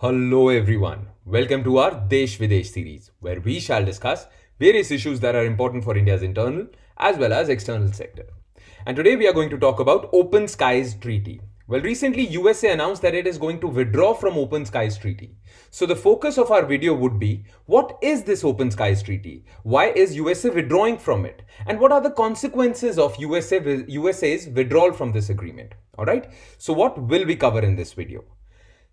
Hello, everyone. Welcome to our Desh Videsh series, where we shall discuss various issues that are important for India's internal as well as external sector. And today we are going to talk about Open Skies Treaty. Well, recently USA announced that it is going to withdraw from Open Skies Treaty. So the focus of our video would be, what is this Open Skies Treaty? Why is USA withdrawing from it? And what are the consequences of USA's withdrawal from this agreement? Alright, so what will we cover in this video?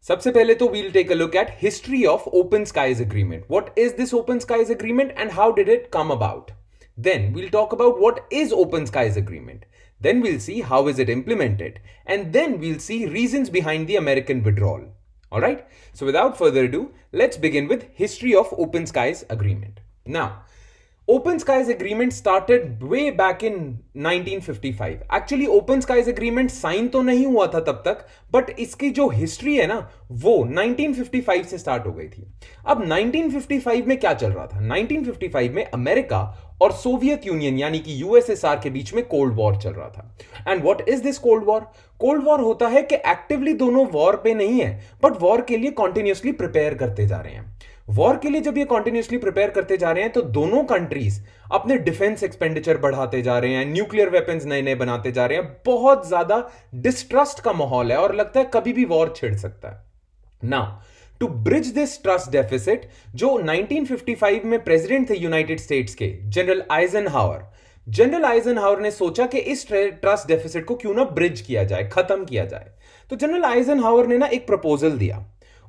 सबसे पहले तो we'll take a look at history of Open Skies Agreement. What is this Open Skies Agreement and how did it come about? Then we'll talk about what is Open Skies Agreement. Then we'll see how is it implemented. And then we'll see reasons behind the American withdrawal. Alright? So without further ado, let's begin with history of Open Skies Agreement. Now, Open Skies Agreement started way back in 1955. Actually Open Skies Agreement sign तो नहीं हुआ था तब तक, but इसकी जो history है ना वो 1955 से स्टार्ट हो गई थी. अब 1955 में क्या चल रहा था? 1955 में अमेरिका और सोवियत यूनियन यानी कि यूएसएसआर के बीच में कोल्ड वॉर चल रहा था. And what is this cold war? Cold war होता है कि एक्टिवली दोनों वॉर पे नहीं है, बट वॉर के लिए कॉन्टिन्यूसली प्रिपेयर करते जा रहे हैं. वॉर के लिए जब ये कॉन्टिन्यूसली प्रिपेयर करते जा रहे हैं तो दोनों कंट्रीज अपने डिफेंस एक्सपेंडिचर बढ़ाते जा रहे हैं, न्यूक्लियर वेपन्स नए नए बनाते जा रहे हैं, बहुत ज्यादा डिस्ट्रस्ट का माहौल है और लगता है कभी भी वॉर छिड़ सकता है. Now to bridge this trust deficit, जो 1955 में प्रेसिडेंट थे यूनाइटेड स्टेट्स के जनरल आइजनहावर ने सोचा कि इस ट्रस्ट डेफिसिट को क्यों ना ब्रिज किया जाए, खत्म किया जाए. तो जनरल आइजनहावर ने ना एक प्रपोजल दिया.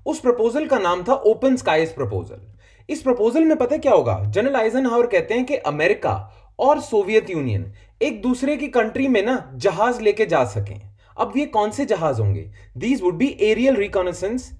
उस प्रपोजल का नाम था ओपन स्काइज प्रपोजल. इस प्रपोजल में पता क्या होगा? जनरल आइजनहावर कहते हैं कि अमेरिका और सोवियत यूनियन एक दूसरे की कंट्री में ना जहाज लेके जा सकें. अब ये कौन से जहाज होंगे? These would be aerial reconnaissance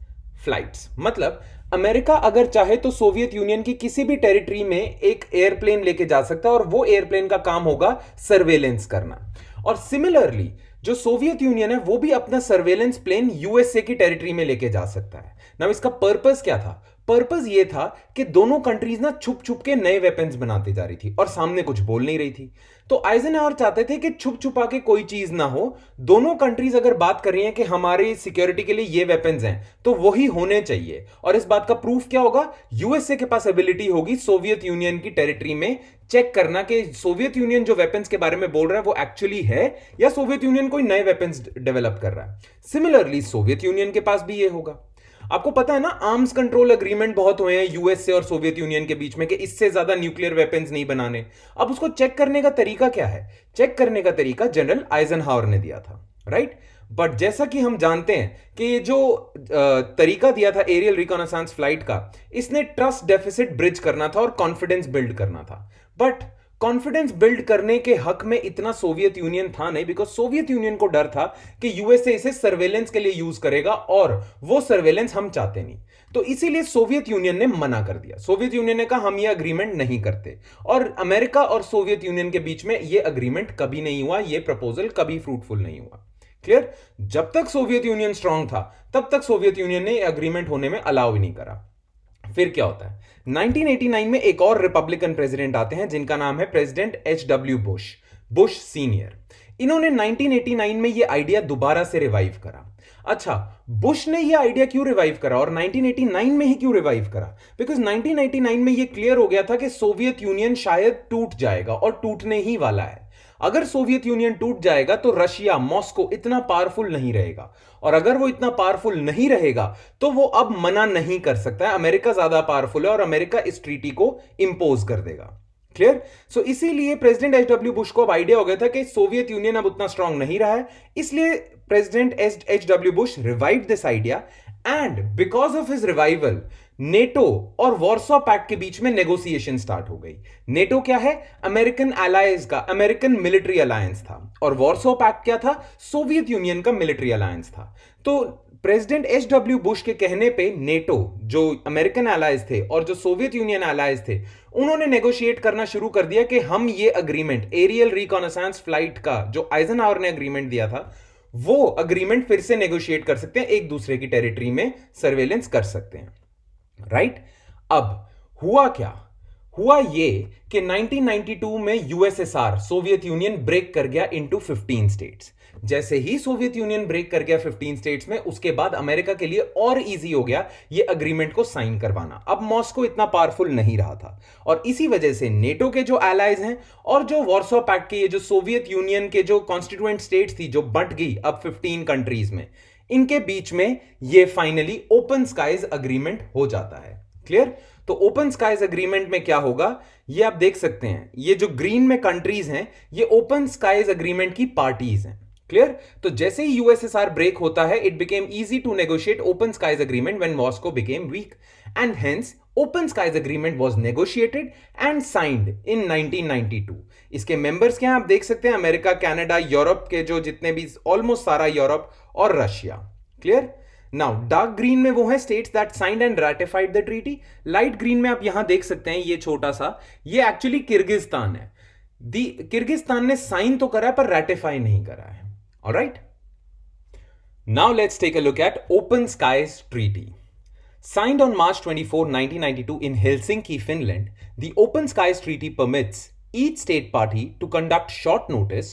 flights. मतलब अमेरिका अगर चाहे तो सोवियत यूनियन की किसी भी टेरिटरी में एक एयरप्लेन लेके जा सकता है और वो एयरप्लेन का काम होगा सर्वेलेंस करना. और सिमिलरली जो सोवियत यूनियन है वो भी अपना सर्वेलेंस प्लेन यूएसए की टेरिटरी में लेके जा सकता है. ना इसका पर्पस क्या था? पर्पस ये था कि दोनों कंट्रीज ना छुप छुप के नए वेपन्स बनाती जा रही थी और सामने कुछ बोल नहीं रही थी. तो आइजनहावर चाहते थे कि छुप छुपा के कोई चीज ना हो. दोनों कंट्रीज अगर बात कर रही हैं कि हमारी सिक्योरिटी के लिए ये वेपन्स हैं तो वही होने चाहिए. और इस बात का प्रूफ क्या होगा? यूएसए के पास एबिलिटी होगी सोवियत यूनियन की टेरिटरी में चेक करना कि सोवियत यूनियन जो वेपन्स के बारे में बोल रहा है वो एक्चुअली है या सोवियत यूनियन कोई नए वेपन्स डेवलप कर रहा है. सिमिलरली सोवियत यूनियन के पास भी ये होगा. आपको पता है ना, आर्म्स कंट्रोल एग्रीमेंट बहुत हुए हैं यूएसए और सोवियत यूनियन के बीच में कि इससे ज्यादा न्यूक्लियर वेपन्स नहीं बनाने. अब उसको चेक करने का तरीका क्या है? चेक करने का तरीका जनरल आइजनहावर ने दिया था, राइट? बट जैसा कि हम जानते हैं कि ये जो तरीका दिया था एरियल रिकॉनेसांस फ्लाइट का, इसने ट्रस्ट डेफिसिट ब्रिज करना था और कॉन्फिडेंस बिल्ड करना था. बट कॉन्फिडेंस बिल्ड करने के हक में इतना सोवियत यूनियन था नहीं, बिकॉज सोवियत यूनियन को डर था कि यूएसए इसे सर्वेलेंस के लिए यूज करेगा और वो सर्वेलेंस हम चाहते नहीं. तो इसीलिए सोवियत यूनियन ने मना कर दिया. सोवियत यूनियन ने कहा हम ये अग्रीमेंट नहीं करते. और अमेरिका और सोवियत यूनियन के बीच में ये अग्रीमेंट कभी नहीं हुआ, ये प्रपोजल कभी फ्रूटफुल नहीं हुआ. क्लियर? जब तक सोवियत यूनियन स्ट्रांग था तब तक सोवियत यूनियन ने अग्रीमेंट होने में अलाउ ही नहीं करा. फिर क्या होता है? 1989 में एक और रिपब्लिकन प्रेसिडेंट आते हैं जिनका नाम है प्रेसिडेंट एच.डब्ल्यू. Bush senior. इन्होंने 1989 में ये आइडिया दोबारा से रिवाइव करा. अच्छा, बुश ने ये आइडिया क्यों रिवाइव करा और 1989 में ही क्यों रिवाइव करा? बिकॉज 1989 में ये क्लियर हो गया था कि सोवियत यूनियन शायद टूट जाएगा और टूटने ही वाला है. अगर सोवियत यूनियन टूट जाएगा तो रशिया, मॉस्को इतना पावरफुल नहीं रहेगा. और अगर वो इतना पावरफुल नहीं रहेगा तो वो अब मना नहीं कर सकता है. अमेरिका ज्यादा पावरफुल है और अमेरिका इस ट्रीटी को इंपोज कर देगा. क्लियर? सो इसीलिए प्रेसिडेंट एच.डब्ल्यू. बुश को अब आइडिया हो गया था कि सोवियत यूनियन अब उतना स्ट्रांग नहीं रहा है. इसलिए president H W. Bush revived this idea. And because of his revival NATO और वॉर्सो पैक्ट के बीच में नेगोशिएशन स्टार्ट हो गई. नेटो क्या है? अमेरिकन अलायंस का अमेरिकन मिलिट्री अलायंस था. और वॉर्सो पैक्ट क्या था? सोवियत यूनियन का मिलिट्री अलायंस था. तो प्रेसिडेंट एच.डब्ल्यू. बुश के कहने पे नेटो, जो अमेरिकन अलायंस थे और जो सोवियत यूनियन अलायंस थे, उन्होंने नेगोशिएट करना शुरू कर दिया कि हम ये अग्रीमेंट एरियल रिकॉनेसांस फ्लाइट का जो आइजनहावर ने अग्रीमेंट दिया था वो अग्रीमेंट फिर से नेगोशिएट कर सकते हैं, एक दूसरे की टेरिटरी में सर्वेलेंस कर सकते हैं. राइट? अब हुआ क्या? हुआ ये कि 1992 में यूएसएसआर सोवियत यूनियन ब्रेक कर गया इनटू 15 स्टेट्स। जैसे ही सोवियत यूनियन ब्रेक कर गया 15 स्टेट्स में, उसके बाद अमेरिका के लिए और इजी हो गया ये अग्रीमेंट को साइन करवाना। अब मॉस्को इतना पावरफुल नहीं रहा था और इसी वजह से नेटो के जो एलाइज हैं और जो वॉर्सो पैक्ट के ये जो सोवियत यूनियन के जो कॉन्स्टिट्यूएंट स्टेट्स थी जो बंट गई अब 15 कंट्रीज में, इनके बीच में ये फाइनली ओपन स्काईज अग्रीमेंट हो जाता है। क्लियर? तो ओपन स्काईज अग्रीमेंट में क्या होगा ये आप देख सकते हैं, ये जो ग्रीन में कंट्रीज हैं ये ओपन स्काईज अग्रीमेंट की पार्टीज हैं। क्लियर? तो जैसे ही यूएसएसआर ब्रेक होता है, it became easy to negotiate Open Skies agreement when Moscow became weak and hence Open Skies agreement was negotiated and signed in 1992। इसके मेंबर्स क्या हैं आप देख सकते हैं, अमेरिका, कनाडा, यूरोप के जो जितने भी ऑलमोस्ट सारा यूरोप और Russia. Clear? Now dark green में वो है states that signed and ratified the treaty. Light green में आप यहां देख सकते हैं ये छोटा सा, ये एक्चुअली किर्गिस्तान है। किर्गिस्तान ने साइन तो करा है पर रैटिफाई नहीं करा है। Alright, now let's take a look at Open Skies treaty. Signed on March 24, 1992 in Helsinki, Finland, the Open Skies Treaty permits each state party to conduct short notice,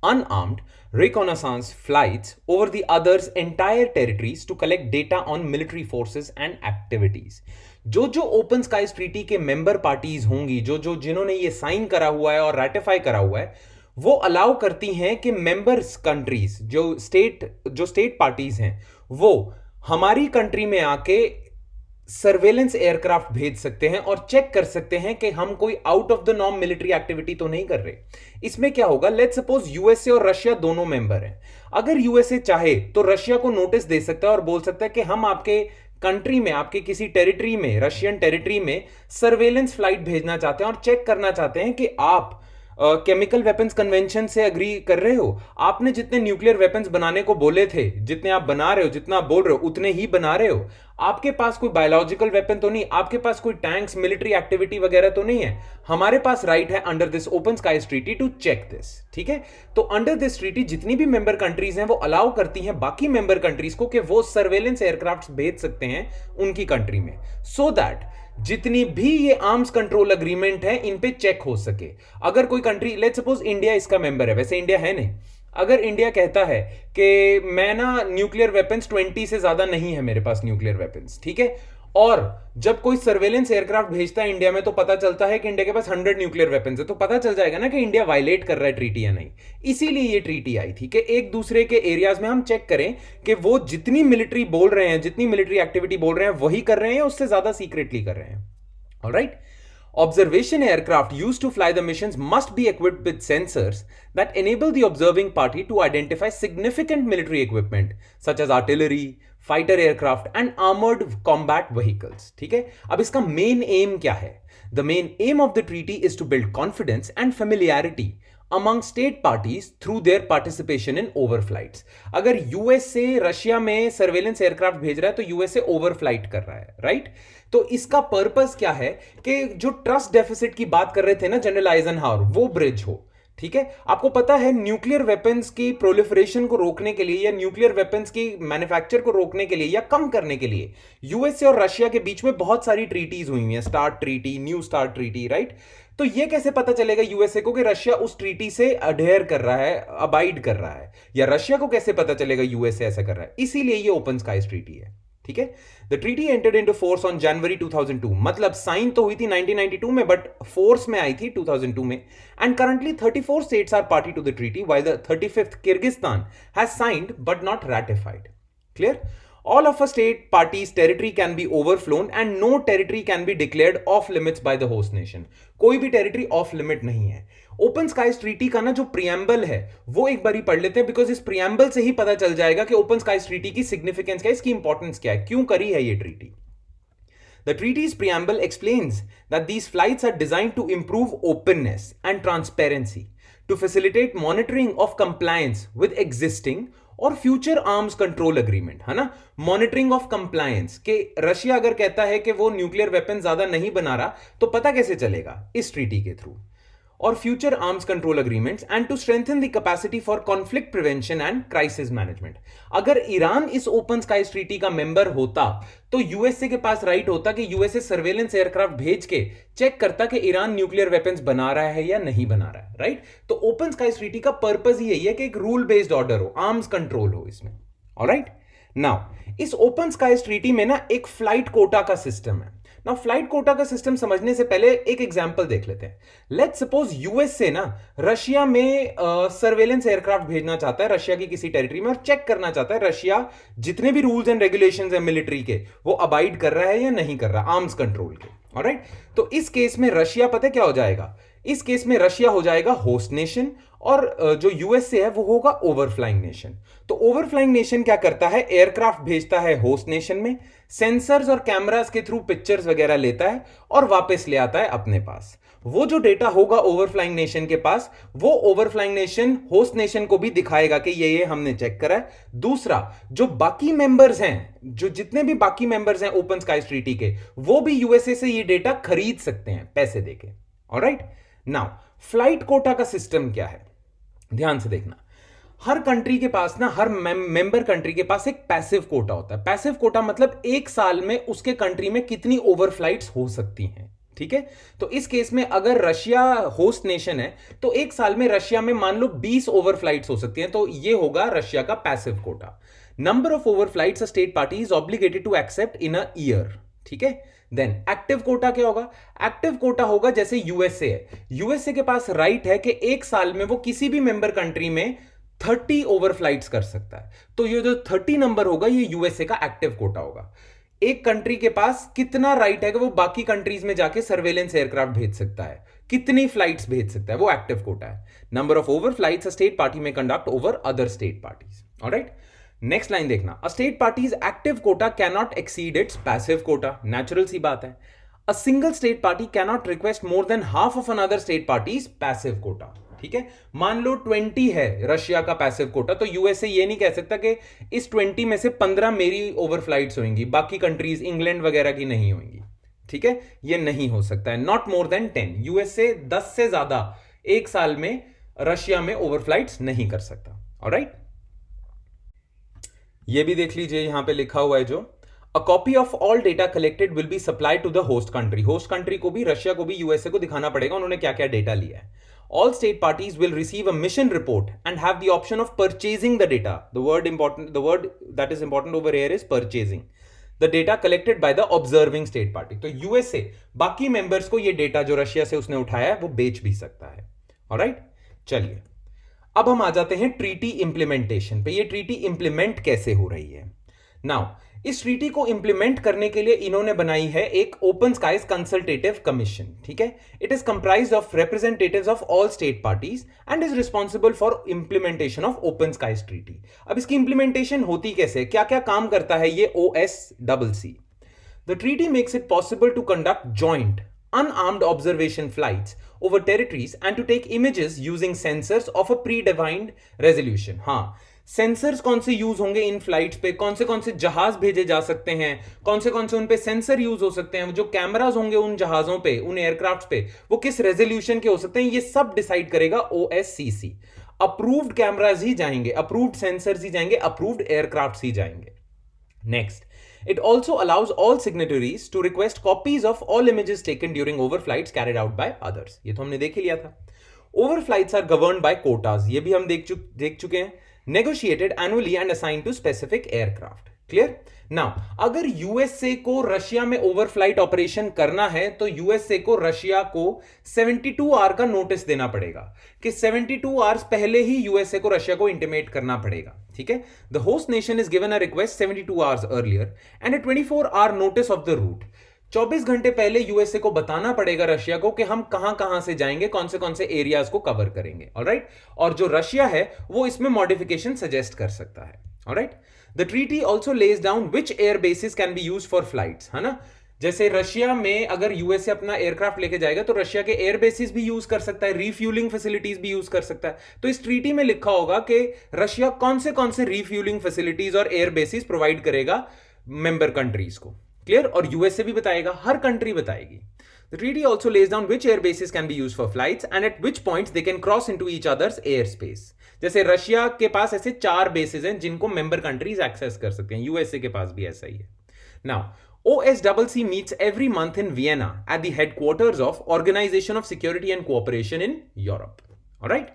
unarmed reconnaissance flights over the other's entire territories to collect data on military forces and activities. जो open Skies treaty के member parties होंगी, जिन्होंने ये sign करा हुआ है और ratify करा हुआ है, वो अलाउ करती हैं कि मेंबर्स कंट्रीज जो स्टेट पार्टीज हैं वो हमारी कंट्री में आके सर्वेलेंस एयरक्राफ्ट भेज सकते हैं और चेक कर सकते हैं कि हम कोई out of the norm military activity तो नहीं कर रहे। इसमें क्या होगा, लेट्स सपोज यूएसए और रशिया दोनों मेंबर हैं। अगर यूएसए चाहे तो रशिया को नोटिस दे सकता है और बोल सकता है कि हम आपके कंट्री में, आपके किसी टेरिटरी में, रशियन टेरिटरी में सर्वेलेंस फ्लाइट भेजना चाहते हैं और चेक करना चाहते हैं कि आप केमिकल वेपन्स कन्वेंशन से अग्री कर रहे हो, आपने जितने न्यूक्लियर वेपन्स बनाने को बोले थे, जितने आप बना रहे हो, जितना आप बोल रहे हो उतने ही बना रहे हो, आपके पास कोई बायोलॉजिकल वेपन तो नहीं, आपके पास कोई टैंक्स, मिलिट्री एक्टिविटी वगैरह तो नहीं है। हमारे पास राइट है under this Open Skies treaty to check this. ठीक है? तो अंडर दिस ट्रीटी जितनी भी मेंबर कंट्रीज हैं वो अलाउ करती हैं बाकी मेंबर कंट्रीज को कि वो सर्वेलेंस एयरक्राफ्ट भेज सकते हैं उनकी कंट्री में, सो दैट जितनी भी ये आर्म्स कंट्रोल अग्रीमेंट है इन पे चेक हो सके। अगर कोई कंट्री, लेट्स सपोज इंडिया इसका मेंबर है, वैसे इंडिया है नहीं, अगर इंडिया कहता है कि मैं ना न्यूक्लियर वेपन्स 20 से ज्यादा नहीं है मेरे पास न्यूक्लियर वेपन्स, ठीक है, और जब कोई सर्वेलेंस एयरक्राफ्ट भेजता है इंडिया में तो पता चलता है कि इंडिया के पास 100 न्यूक्लियर वेपन्स है, तो पता चल जाएगा ना कि इंडिया वायलेट कर रहा है ट्रीटी या नहीं। इसीलिए ये ट्रीटी आई थी कि एक दूसरे के एरियाज में हम चेक करें कि वो जितनी मिलिट्री बोल रहे हैं, जितनी मिलिट्री एक्टिविटी बोल रहे हैं वही कर रहे हैं या उससे ज्यादा सीक्रेटली कर रहे हैं। Alright? Observation aircraft used to fly the missions must be equipped with sensors that enable the observing party to identify significant military equipment such as artillery, fighter aircraft and armored combat vehicles. ठीक है? अब इसका main M क्या है? The main aim of the treaty is to build confidence and familiarity among state parties through their participation in overflights. अगर USA Russia में surveillance aircraft भेज रहा है तो यूएसए ओवरफ्लाइट कर रहा है, राइट? तो इसका पर्पस क्या है कि जो ट्रस्ट डेफिसिट की बात कर रहे थे ना जनरल आइजनहावर, वो ब्रिज हो। ठीक है? आपको पता है न्यूक्लियर वेपन्स की प्रोलिफरेशन को रोकने के लिए या न्यूक्लियर वेपन्स की मैन्युफैक्चर को रोकने के लिए या कम करने के लिए यूएसए और रशिया के बीच में बहुत सारी ट्रीटीज हुई हैं, start treaty, new start treaty, right? तो ये कैसे पता चलेगा यूएसए को कि रशिया उस ट्रीटी से अडेयर कर रहा है, अबाइड कर रहा है, या रशिया को कैसे पता चलेगा यूएसए ऐसा कर रहा है? इसीलिए ये ओपन स्काईज ट्रीटी है। ठीक है? The treaty entered into force on January 2002, मतलब साइन तो हुई थी 1992 में बट फोर्स में आई थी 2002 में, and currently 34 states are party to the treaty while the 35th Kyrgyzstan has signed but not ratified. Clear? All of a state party's territory can be overflown and no territory can be declared off limits by the host nation. कोई भी territory of limit नहीं है। Open Skies treaty का ना जो preamble है वो एक बार ही पढ़ लेते हैं, बिकॉज इस प्रियम्बल से ही पता चल जाएगा कि ओपन स्काईज ट्रीटी की सिग्निफिकेंस क्या है, इसकी इंपॉर्टेंस क्या है, क्यों करी है ये treaty. The treaty's preamble explains that these flights are designed to improve openness and transparency, to facilitate monitoring of compliance with existing और फ्यूचर आर्म्स कंट्रोल अग्रीमेंट, है ना? मॉनिटरिंग ऑफ कंप्लायंस, कि रशिया अगर कहता है कि वो न्यूक्लियर वेपन ज्यादा नहीं बना रहा तो पता कैसे चलेगा? इस ट्रीटी के थ्रू। और future arms control agreements and to strengthen the capacity for conflict prevention and crisis management. अगर ईरान इस ओपन स्काईज ट्रीटी का मेंबर होता तो यूएसए के पास राइट होता कि यूएसए सर्वेलेंस एयरक्राफ्ट भेज के चेक करता कि ईरान न्यूक्लियर वेपन्स बना रहा है या नहीं बना रहा है, राइट? तो ओपन स्काईज ट्रीटी का पर्पस ही यही है कि एक रूल बेस्ड ऑर्डर हो, आर्म्स कंट्रोल हो इसमें। ऑलराइट, नाउ इस ओपन स्काईज ट्रीटी में ना एक फ्लाइट कोटा का सिस्टम है। नाउ फ्लाइट कोटा का सिस्टम समझने से पहले एक एग्जांपल देख लेते हैं। लेट्स सपोज यूएस से ना रशिया में सर्वेलेंस एयरक्राफ्ट भेजना चाहता है रशिया की किसी टेरिटरी में, और चेक करना चाहता है रशिया जितने भी रूल्स एंड रेगुलेशंस हैं मिलिट्री के वो अबाइड कर रहा है या नहीं कर रहा, आर्म्स कंट्रोल के। ऑलराइट, तो इस केस में रशिया पता है क्या हो जाएगा? इस केस में रशिया हो जाएगा होस्ट नेशन और जो यूएसए है वो होगा ओवरफ्लाइंग नेशन। तो ओवरफ्लाइंग नेशन क्या करता है? एयरक्राफ्ट भेजता है होस्ट नेशन में, सेंसर्स और कैमरास के थ्रू पिक्चर्स वगैरह लेता है और वापस ले आता है अपने पास। वो जो डेटा होगा ओवरफ्लाइंग नेशन के पास, वो ओवरफ्लाइंग नेशन होस्ट नेशन को भी दिखाएगा कि ये हमने चेक करा है। दूसरा, जो बाकी मेंबर्स हैं, जो जितने भी बाकी मेंबर्स हैं ओपन स्काईज ट्रीटी के, वो भी यूएसए से ये डेटा खरीद सकते हैं पैसे देके। ऑलराइट, नाउ फ्लाइट कोटा का सिस्टम क्या है, ध्यान से देखना। हर कंट्री के पास ना, हर मेंबर कंट्री के पास एक पैसिव कोटा होता है। पैसिव कोटा मतलब एक साल में उसके कंट्री में कितनी ओवरफ्लाइट्स हो सकती हैं, ठीक है? तो इस केस में अगर रशिया होस्ट नेशन है तो एक साल में रशिया में मान लो 20 ओवरफ्लाइट्स हो सकती हैं, तो ये होगा रशिया का passive quota. Number of overflights a state party is obligated to accept in a year, ठीक है? देन एक्टिव कोटा क्या होगा? एक्टिव कोटा होगा जैसे यूएसए है, यूएसए के पास राइट है कि एक साल में वो किसी भी मेंबर कंट्री में 30 ओवरफ्लाइट्स कर सकता है। तो ये जो 30 नंबर होगा ये यूएसए का एक्टिव कोटा होगा। एक कंट्री के पास कितना राइट है कि वो बाकी कंट्रीज में जाके सर्वेलेंस एयरक्राफ्ट भेज सकता है, कितनी फ्लाइट्स भेज सकता है, वो एक्टिव कोटा है। Number of overflights a state party may conduct over other state parties. Alright, next line देखना। A state party's active quota can not exceed its passive quota. Natural सी बात है। A single state party can not request more than half of another state party's passive quota, ठीक है? मान लो 20 है Russia का passive Kota, तो यूएसए ये नहीं कह सकता कि इस 20 में से 15 मेरी ओवरफ्लाइट्स होंगी, बाकी कंट्रीज इंग्लैंड वगैरह की नहीं होंगी, ठीक है? ये नहीं हो सकता है, नॉट मोर देन 10। यूएसए 10 से ज्यादा एक साल में रशिया में ओवरफ्लाइट्स नहीं कर सकता। ऑलराइट, ये भी देख लीजिए, यहां पे लिखा हुआ है जो a copy of all data collected will be supplied to the host country. Host country को भी, रशिया को भी यूएसए को दिखाना पड़ेगा उन्होंने क्या क्या डेटा लिया है। All state parties will receive a mission report and have the option of purchasing the data. The word that is important over here is purchasing the data collected by the observing state party. तो USA बाकी members को ये data जो Russia से उसने उठाया है वो बेच भी सकता है। ऑलराइट, चलिए अब हम आ जाते हैं ट्रीटी इंप्लीमेंटेशन पे। ये ट्रीटी इंप्लीमेंट कैसे हो रही है? नाउ इस ट्रीटी को इंप्लीमेंट करने के लिए इन्होंने बनाई है एक ओपन स्काईज कंसल्टेटिव कमीशन, ठीक है? It is comprised of representatives of all state parties and is responsible for implementation of Open Skies treaty. अब इसकी इंप्लीमेंटेशन होती कैसे, क्या क्या काम करता है ये OSCC? The treaty makes it possible to conduct joint unarmed observation flights over territories and to take images using sensors of a predefined resolution. हाँ, सेंसर्स कौन से यूज होंगे इन फ्लाइट्स पे, कौन से जहाज भेजे जा सकते हैं, कौन से उन पे सेंसर यूज हो सकते हैं, जो कैमरास होंगे उन जहाजों पे, उन एयरक्राफ्ट पे, वो किस रेजोल्यूशन के हो सकते हैं, ये सब डिसाइड करेगा OSCC। अप्रूव्ड कैमरास ही जाएंगे, अप्रूव्ड सेंसर्स ही जाएंगे, अप्रूव्ड एयरक्राफ्ट ही जाएंगे। Next, it also allows all signatories to request copies of all images taken during overflights carried out by others. ये तो हमने देख ही लिया था। Overflights are governed by quotas, ये भी हम देख चुके हैं। Negotiated annually and assigned to specific aircraft. Clear? Now अगर यूएसए को रशिया में ओवरफ्लाइट ऑपरेशन करना है तो यूएसए को रशिया को 72 आवर का नोटिस देना पड़ेगा कि 72 आवर्स पहले ही यूएसए को रशिया को इंटिमेट करना पड़ेगा, ठीक है? The host nation is given a request 72 hours earlier and a 24 hour notice of the route. 24 घंटे पहले यूएसए को बताना पड़ेगा रशिया को कि हम कहां से जाएंगे, कौन से एरियाज को कवर करेंगे। ऑलराइट, और जो रशिया है वो इसमें मॉडिफिकेशन सजेस्ट कर सकता है। Alright, the treaty also lays down which air bases can be use for flights, है ना? जैसे रशिया में अगर यूएसए अपना एयरक्राफ्ट लेके जाएगा तो रशिया के एयर बेसिस भी यूज कर सकता है, रिफ्यूलिंग फैसिलिटीज भी यूज कर सकता है। तो इस ट्रीटी में लिखा होगा कि रशिया कौन से रिफ्यूलिंग फैसिलिटीज और एयर बेसिस प्रोवाइड करेगा मेंबर कंट्रीज को। क्लियर? और यूएसए भी बताएगा, हर कंट्री बताएगी। The treaty also lays down which air bases can be used for flights and at which points they can cross into each other's airspace. जैसे Russia के पास ऐसे 4 basis हैं जिनको मेंबर कंट्रीज एक्सेस कर सकते हैं, यूएसए के पास भी ऐसा ही है. Now, OSCC meets every month in Vienna at the headquarters of Organization of Security and Cooperation in Europe. Alright?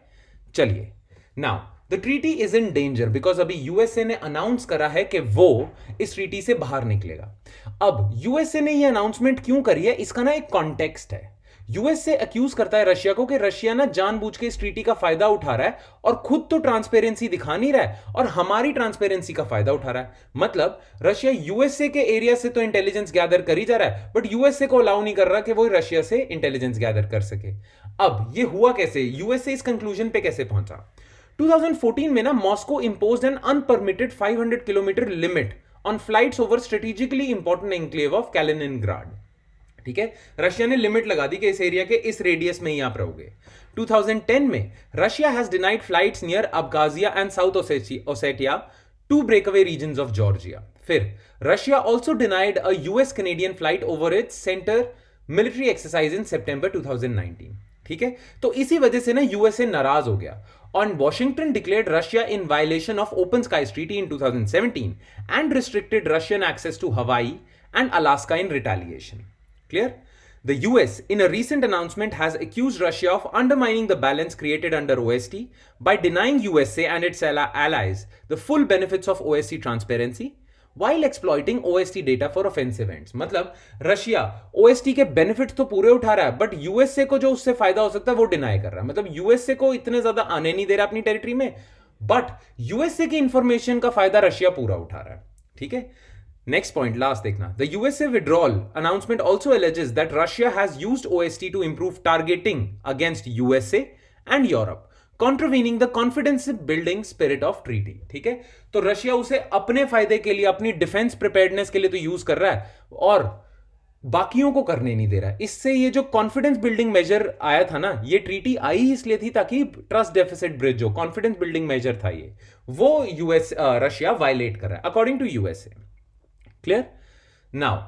चलिए. Now, the treaty is in danger because अभी यूएसए ने अनाउंस करा है कि वो इस ट्रीटी से बाहर निकलेगा. अब यूएसए ने ये अनाउंसमेंट क्यों करी है, इसका ना एक कॉन्टेक्स्ट है. यूएसए अक्यूज करता है रशिया को कि रशिया ना जानबूझ के इस ट्रीटी का फायदा उठा रहा है और खुद तो ट्रांसपेरेंसी दिखा नहीं रहा है और हमारी ट्रांसपेरेंसी का फायदा उठा रहा है. मतलब रशिया यूएसए के एरिया से तो इंटेलिजेंस गैदर कर ही जा रहा है बट यूएसए को अलाउ नहीं कर रहा कि वो रशिया से इंटेलिजेंस गैदर कर सके. अब ये हुआ कैसे, यूएसए इस कंक्लूजन पे कैसे पहुंचा. 2014 में ना Moscow imposed an unpermitted 500 kilometre limit on flights over strategically important enclave of Kaliningrad. ठीक है, रशिया ने लिमिट लगा दी कि इस एरिया के इस रेडियस में ही आप रहोगे. 2010 में Russia has denied flights near Abkhazia and South Ossetia two breakaway regions of Georgia. फिर Russia also denied a US Canadian flight over its centre military exercise in September 2019. ठीक है, तो इसी वजह से ना यूएसए नाराज हो गया. On Washington declared Russia in violation of Open Skies Treaty in 2017 and restricted Russian access to Hawaii and Alaska in retaliation. Clear? The US, in a recent announcement, has accused Russia of undermining the balance created under OST by denying USA and its allies the full benefits of OST transparency while exploiting OST data for offensive ends. मतलब Russia OST के benefits तो पूरे उठा रहा है but USA को जो उससे फायदा हो सकता है वो डिनाई कर रहा है. मतलब यूएसए को इतने ज्यादा आने नहीं दे रहा अपनी टेरिटरी में बट यूएसए की इंफॉर्मेशन का फायदा रशिया पूरा उठा रहा है. ठीक है, नेक्स्ट पॉइंट लास्ट देखना. The USA withdrawal announcement also alleges that Russia has used OST to improve targeting against USA and Europe contravening the confidence building spirit of treaty. ठीक है, तो रशिया उसे अपने फायदे के लिए, अपनी डिफेंस प्रिपेयर्डनेस के लिए तो यूज कर रहा है और बाकियों को करने नहीं दे रहा है. इससे ये जो कॉन्फिडेंस बिल्डिंग मेजर आया था ना, ये ट्रीटी आई ही इसलिए थी ताकि ट्रस्ट डेफिसिट ब्रिज हो. कॉन्फिडेंस बिल्डिंग मेजर था ये, वो रशिया वायलेट कर रहा है according to USA. Clear? Now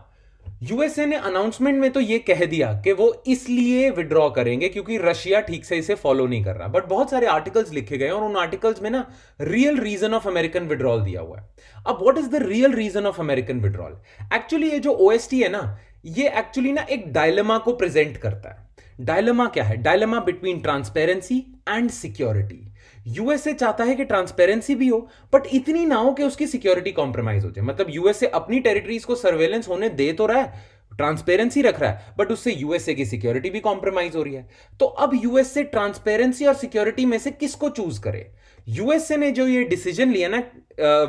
USA ने अनाउंसमेंट में तो ये कह दिया कि वो इसलिए विड्रॉ करेंगे क्योंकि रशिया ठीक से इसे फॉलो नहीं कर रहा. बट बहुत सारे आर्टिकल्स लिखे गए और उन आर्टिकल्स में ना real reason of American withdrawal दिया हुआ है. अब what is the real reason of American withdrawal? Actually ये जो ओएसटी है ना, ये एक्चुअली ना एक डायलेमा को प्रेजेंट करता है. डायलेमा क्या है? Dilemma between transparency and security. USA चाहता है कि ट्रांसपेरेंसी भी हो बट इतनी ना हो कि उसकी सिक्योरिटी कॉम्प्रोमाइज हो जाए. मतलब यूएसए अपनी टेरिटरीज को सर्वेलेंस होने दे तो रहा है, ट्रांसपेरेंसी रख रहा है बट उससे यूएसए की सिक्योरिटी भी कॉम्प्रोमाइज हो रही है. तो अब यूएसए ट्रांसपेरेंसी और सिक्योरिटी में से किसको चूज करे? यूएसए ने जो ये डिसीजन लिया ना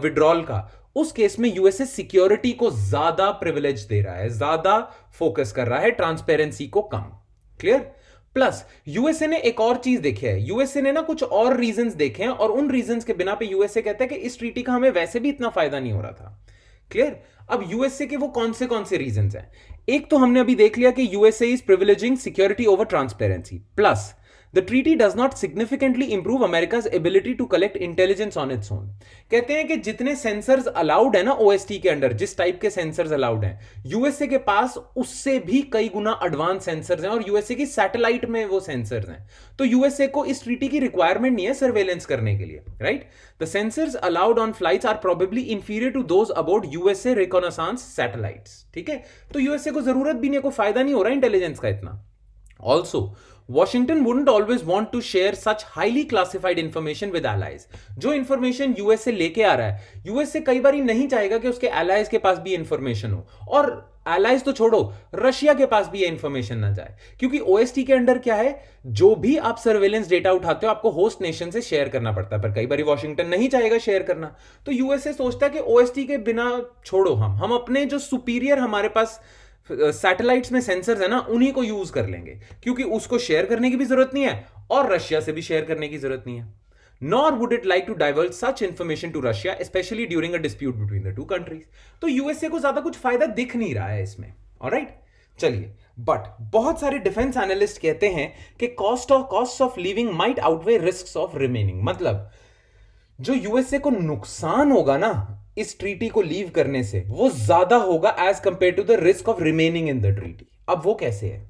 विड्रॉल का, उस केस में यूएसए सिक्योरिटी को ज्यादा प्रिविलेज दे रहा है, ज्यादा फोकस कर रहा है, ट्रांसपेरेंसी को कम. क्लियर? प्लस यूएसए ने एक और चीज देखी है. यूएसए ने ना कुछ और रीजंस देखे हैं और उन रीजंस के बिना पे यूएसए कहता है कि इस ट्रीटी का हमें वैसे भी इतना फायदा नहीं हो रहा था. क्लियर? अब यूएसए के वो कौन से रीजंस हैं? एक तो हमने अभी देख लिया कि USA is privileging security over transparency. Plus The treaty does not significantly improve America's ability to collect intelligence on its own. कहते हैं कि जितने सेंसर्स अलाउड है ना ओएसटी के अंदर, जिस टाइप के सेंसर्स अलाउड हैं, यूएसए के पास उससे भी कई गुना एडवांस सेंसर्स हैं और यूएसए की सैटेलाइट में वो सेंसर्स हैं. तो यूएसए को इस ट्रीटी की रिक्वायरमेंट नहीं है सर्वेलेंस करने के लिए. Right? The sensors allowed on flights are probably inferior to those about USA reconnaissance satellites. ठीक है, तो यूएसए को जरूरत भी नहीं, को फायदा नहीं हो रहा इंटेलिजेंस का इतना. Also, Washington wouldn't always want to share such highly classified information with allies. जो इंफॉर्मेशन यूएसए लेके आ रहा है, यूएसए कई बार नहीं चाहेगा कि उसके allies के पास भी इंफॉर्मेशन हो, और allies तो छोड़ो, रशिया के पास भी ये इंफॉर्मेशन ना जाए. क्योंकि ओएसटी के अंडर क्या है, जो भी आप सर्वेलेंस डेटा उठाते हो आपको होस्ट नेशन से शेयर करना पड़ता है, पर कई बार वॉशिंगटन नहीं चाहेगा शेयर करना. तो यूएसए सोचता है कि ओएसटी के बिना छोड़ो, हम अपने जो सुपीरियर हमारे पास सैटेलाइट्स में सेंसर्स है ना, उन्हीं को यूज कर लेंगे क्योंकि उसको शेयर करने की भी जरूरत नहीं है और रशिया से भी शेयर करने की जरूरत नहीं है. Nor would it like to divulge such information to Russia, especially during a dispute between the two countries. तो यूएसए को ज्यादा कुछ फायदा दिख नहीं रहा है इसमें. ऑलराइट, चलिए. बट बहुत सारे डिफेंस एनालिस्ट कहते हैं कि cost of living might outweigh risks of remaining. मतलब जो यूएसए को नुकसान होगा ना इस ट्रीटी को लीव करने से, वो ज्यादा होगा as compare to the risk of remaining in the treaty. अब वो कैसे है?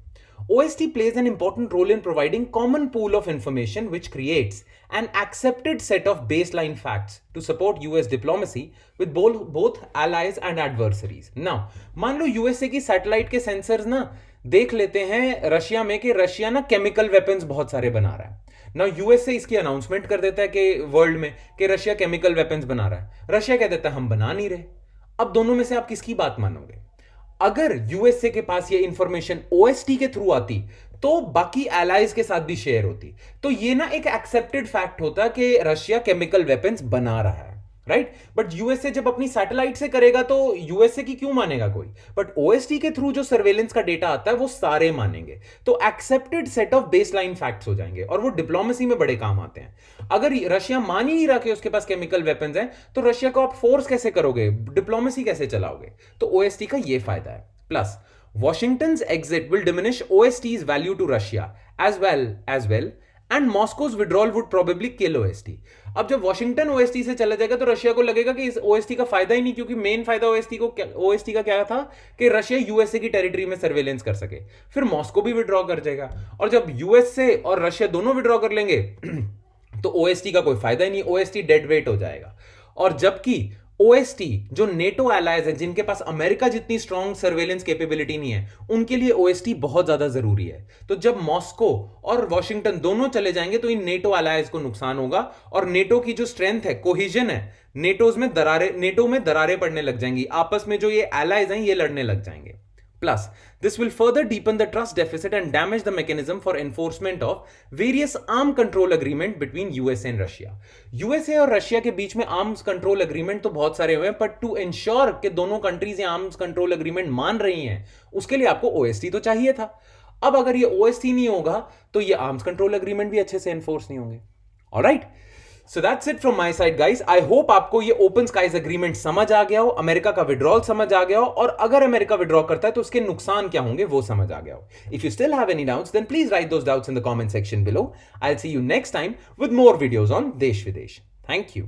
OST plays an important role in providing common pool of information which creates an accepted set of baseline facts to support US diplomacy with both allies and adversaries. Now, मान लो USA की satellite के sensors ना देख लेते हैं Russia में कि Russia ना केमिकल वेपन्स बहुत सारे बना रहा है। ना यूएसए इसकी अनाउंसमेंट कर देता है कि वर्ल्ड में कि रशिया केमिकल वेपन्स बना रहा है, रशिया कह देता है हम बना नहीं रहे। अब दोनों में से आप किसकी बात मानोगे? अगर यूएसए के पास ये इंफॉर्मेशन ओएसटी के थ्रू आती तो बाकी एलाइज के साथ भी शेयर होती, तो ये ना एक एक्सेप्टेड फैक्ट होता कि रशिया केमिकल वेपन्स बना रहा है, राइट? बट यूएसए जब अपनी सैटेलाइट से करेगा तो यूएसए की क्यों मानेगा कोई? बट ओएसटी के थ्रू जो सर्वेलेंस का डेटा आता है वो सारे मानेंगे, तो accepted set of baseline facts हो जाएंगे और वो डिप्लोमेसी में बड़े काम आते हैं। अगर रशिया मान ही नहीं रहा कि उसके पास केमिकल वेपन्स हैं, तो रशिया को आप फोर्स कैसे करोगे, डिप्लोमेसी कैसे चलाओगे? तो ओएसटी का ये फायदा है। Plus Washington's exit will diminish OST's value to Russia as well, and Moscow's withdrawal would probably kill OST. अब जब वॉशिंगटन OST से चला जाएगा तो रशिया को लगेगा कि इस OST का फायदा ही नहीं, क्योंकि मेन फायदा OST का क्या था कि रशिया यूएसए की टेरिटरी में सर्वेलेंस कर सके। फिर मॉस्को भी विड्रॉ कर जाएगा, और जब यूएसए और रशिया दोनों विड्रॉ कर लेंगे तो OST का कोई फायदा ही नहीं, OST डेड वेट हो जाएगा। और जबकि OST जो नेटो एलाइज है, जिनके पास अमेरिका जितनी स्ट्रॉन्ग सर्वेलेंस कैपेबिलिटी नहीं है, उनके लिए OST बहुत ज्यादा जरूरी है। तो जब मॉस्को और वॉशिंगटन दोनों चले जाएंगे तो इन नेटो एलाइज को नुकसान होगा, और नेटो की जो स्ट्रेंथ है, कोहिजन है, नेटो में दरारें पड़ने लग जाएंगी, आपस में जो ये एलाइज हैं ये लड़ने लग जाएंगे। Plus, this will further deepen the trust deficit and damage the mechanism for enforcement of various arms control agreement between USA and Russia. USA और रशिया के बीच में आर्म्स कंट्रोल अग्रीमेंट तो बहुत सारे हुए हैं, बट टू इंश्योर कि दोनों कंट्रीज ये आर्म्स कंट्रोल अग्रीमेंट मान रही हैं, उसके लिए आपको OST तो चाहिए था। अब अगर ये OST नहीं होगा तो ये आर्म्स कंट्रोल अग्रीमेंट भी अच्छे से एनफोर्स नहीं होंगे। Alright, so that's it from my side guys. I hope आपको ये ओपन स्काइज अग्रीमेंट समझ आ गया हो, अमेरिका का विड्रॉल समझ आ गया हो, और अगर अमेरिका विड्रॉ करता है तो उसके नुकसान क्या होंगे वो समझ आ गया हो। If you still have any doubts then please write those doubts in the comment section below. I will see you next time with more videos on देश विदेश। Thank you.